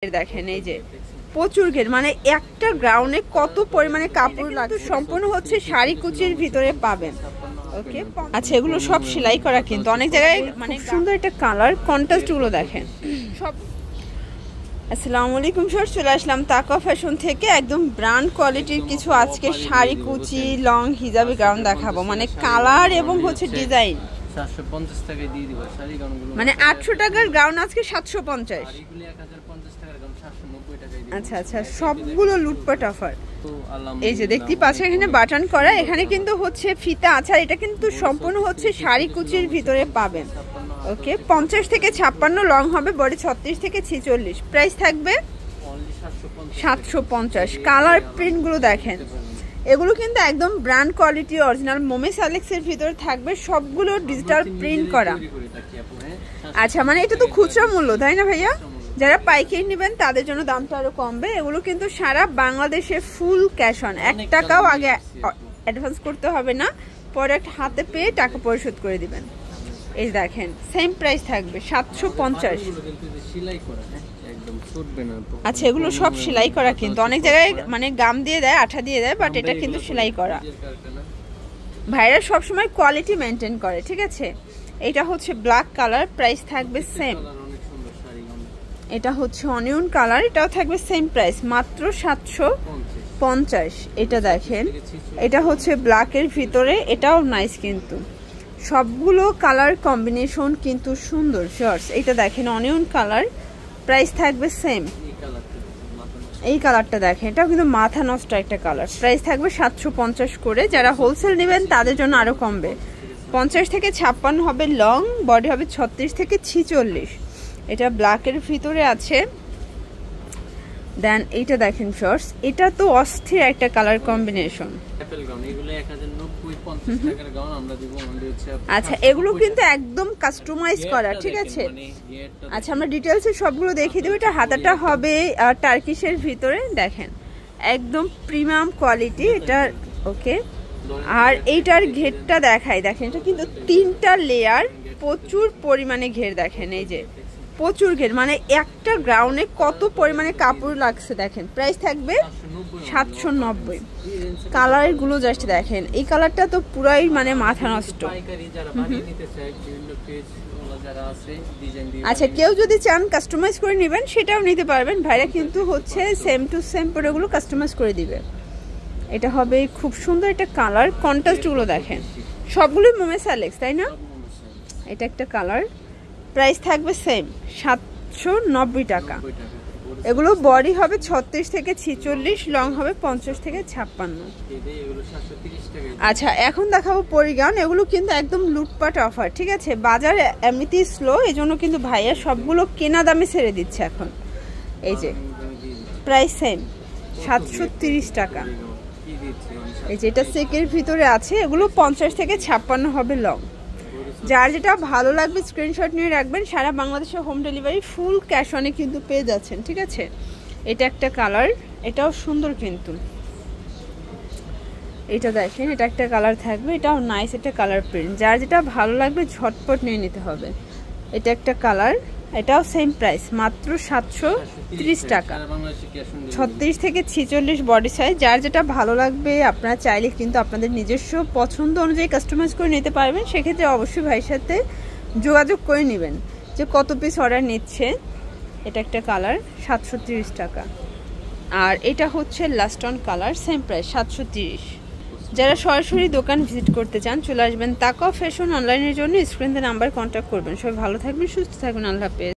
দেখেন এই যে প্রচুর ঘের, মানে একটা গ্রাউন্ডে কত পরিমাণে কাপড় লাগে। সম্পূর্ণ হচ্ছে শাড়ি কুচির ভিতরে পাবেন। ওকে, আচ্ছা এগুলো সব সেলাই করা, কিন্তু অনেক জায়গায় মানে সুন্দর একটা কালার কন্ট্রাস্ট গুলো দেখেন সব। আসসালামু আলাইকুম স্যার, চলে আসলাম তাকওয়া ফ্যাশন থেকে একদম ব্র্যান্ড কোয়ালিটির কিছু আজকে শাড়ি কুচি লং হিজাবি গাউন দেখাবো, মানে কালার এবং হচ্ছে ডিজাইন 750 টাকায় দিয়ে দিব শাড়ি গাউনগুলো, মানে 800 টাকার গাউন আজকে 750, আর এগুলো 1050 টাকার গাউন 790 টাকায় দিয়ে। আচ্ছা আচ্ছা, সবগুলো লুটপাট অফার। তো এই যে দেখতে পাচ্ছেন এখানে বাটন করা, এখানে কিন্তু হচ্ছে ফিতা আছে, এটা কিন্তু সম্পূর্ণ হচ্ছে শাড়ি কুচির ভিতরে পাবেন। ওকে, 50 থেকে 56 লং হবে, বডি 36 থেকে 46, প্রাইস থাকবে 750। কালার প্রিন্ট গুলো দেখেন, এগুলো কিন্তু একদম ব্র্যান্ড কোয়ালিটি অরিজিনাল মোমে সালেক্সের ভিতরে থাকবে, সবগুলো ডিজিটাল প্রিন্ট করা। আচ্ছা, মানে এটা তো খুচরা মূল্য তাই না ভাইয়া? যারা পাইকারি নেবেন তাদের জন্য দামটা আরো কমবে। এগুলো কিন্তু সারা বাংলাদেশে ফুল ক্যাশ অন, 1 টাকাও আগে অ্যাডভান্স করতে হবে না, প্রোডাক্ট হাতে পেয়ে টাকা পরিশোধ করে দিবেন। এই দেখেন সেম প্রাইস থাকবে 750। আচ্ছা এগুলো সব সেলাই করা, কিন্তু অনেক জায়গায় মানে গাম দিয়ে দেয়, আঠা দিয়ে দেয়, বাট এটা কিন্তু সেলাই করা। ভাইরা সবসময় কোয়ালিটি মেনটেন করে, ঠিক আছে। এটা হচ্ছে ব্ল্যাক কালার, প্রাইস থাকবে সেম। এটা হচ্ছে অনিয়ন কালার, এটাও থাকবে সেম প্রাইস, মাত্র 750। এটা দেখেন, এটা হচ্ছে ব্ল্যাকের ভিতরে, এটাও নাইস, কিন্তু সবগুলো কালার কম্বিনেশন কিন্তু সুন্দর শর্টস। এটা দেখেন অনিয়ন কালার, প্রাইস থাকবে সেম। এই কালারটা দেখেন, এটাও কিন্তু মাথা নষ্ট একটা কালার, প্রাইস থাকবে 750 করে। যারা হোলসেল নেবেন তাদের জন্য আরো কমবে, 50 থেকে 56 হবে লং, বডি হবে 36 থেকে 46। এটা ব্ল্যাকের ভিতরে আছে। দেন এইটা দেখেন শর্টস, এটা তো অস্থির একটা কালার কম্বিনেশন। আচ্ছা এগুলো কিন্তু একদম কাস্টমাইজ করা, ঠিক আছে। আচ্ছা আমরা ডিটেলসে সবগুলো দেখিয়ে দেবো। এটা হাতাটা হবে টার্কিশের ভিতরে, দেখেন একদম প্রিমিয়াম কোয়ালিটি এটা। ওকে, আর এইটার ঘেরটা দেখাই, দেখেন এটা কিন্তু 3টা লেয়ার, প্রচুর পরিমাণে ঘের দেখেন, এই যে প্রচুর ঘের, মানে একটা গ্রাউন্ডে কত পরিমাণে কাপড় লাগছে দেখেন। প্রাইস থাকবে 790। কালার গুলো জাস্ট দেখেন, এই কালারটা তো পুরাই মানে মাথা নষ্ট। আচ্ছা কেউ যদি চান কাস্টমাইজ করে নেবেন সেটাও নিতে পারবেন, ভাইরা কিন্তু হচ্ছে সেম টু সেম প্রোডাক্টগুলো কাস্টমাইজ করে দিবে। এটা হবে খুব সুন্দর একটা কালার, কন্ট্রাস্ট গুলো দেখেন, সবগুলোই মোমে সালেক্স তাই না। এটা একটা কালার, প্রাইস থাকবে সেম 790 টাকা। এগুলো বডি হবে 36 থেকে 46, লং হবে 50 থেকে 56। আচ্ছা এখন দেখাবো পরিগাউন, এগুলো কিন্তু একদম লুটপাট অফার, ঠিক আছে। বাজার এমনিতেই স্লো, এই জন্য কিন্তু ভাইয়া সবগুলো কেনা দামে ছেড়ে দিচ্ছে এখন। এই যে প্রাইস সেম 730 টাকা। এই যে এটা সেকের ভিতরে আছে, এগুলো 50 থেকে 56 হবে লং। যার যেটা ভালো লাগবে স্ক্রিনশট নিয়ে রাখবেন, সারা বাংলাদেশে হোম ডেলিভারি ফুল ক্যাশ অনে কিন্তু পেয়ে যাচ্ছেন, ঠিক আছে। এটা একটা কালার, এটাও সুন্দর কিন্তু। এটা দেখেন, এটা একটা কালার থাকবে, এটাও নাইস, এটা কালার প্রিন্ট। যার যেটা ভালো লাগবে ঝটপট নিয়ে নিতে হবে। এটা একটা কালার, এটাও সেম প্রাইস, মাত্র 730 টাকা, 36 থেকে 46 বডি সাইজ। যার যেটা ভালো লাগবে আপনারা চাইলে কিন্তু আপনাদের নিজস্ব পছন্দ অনুযায়ী কাস্টমাইজ করে নিতে পারবেন। সেক্ষেত্রে অবশ্যই ভাইয়ের সাথে যোগাযোগ করে নেবেন যে কত পিস অর্ডার নিচ্ছে। এটা একটা কালার, 730 টাকা। আর এটা হচ্ছে last on colour, same price 730। যারা সরাসরি দোকান ভিজিট করতে চান চলে আসবেন তাকওয়া ফ্যাশন। অনলাইনের জন্য স্ক্রিনে নাম্বার কন্ট্যাক্ট করবেন। সবাই ভালো থাকবেন, সুস্থ থাকবেন, আল্লাহ হাফেজ।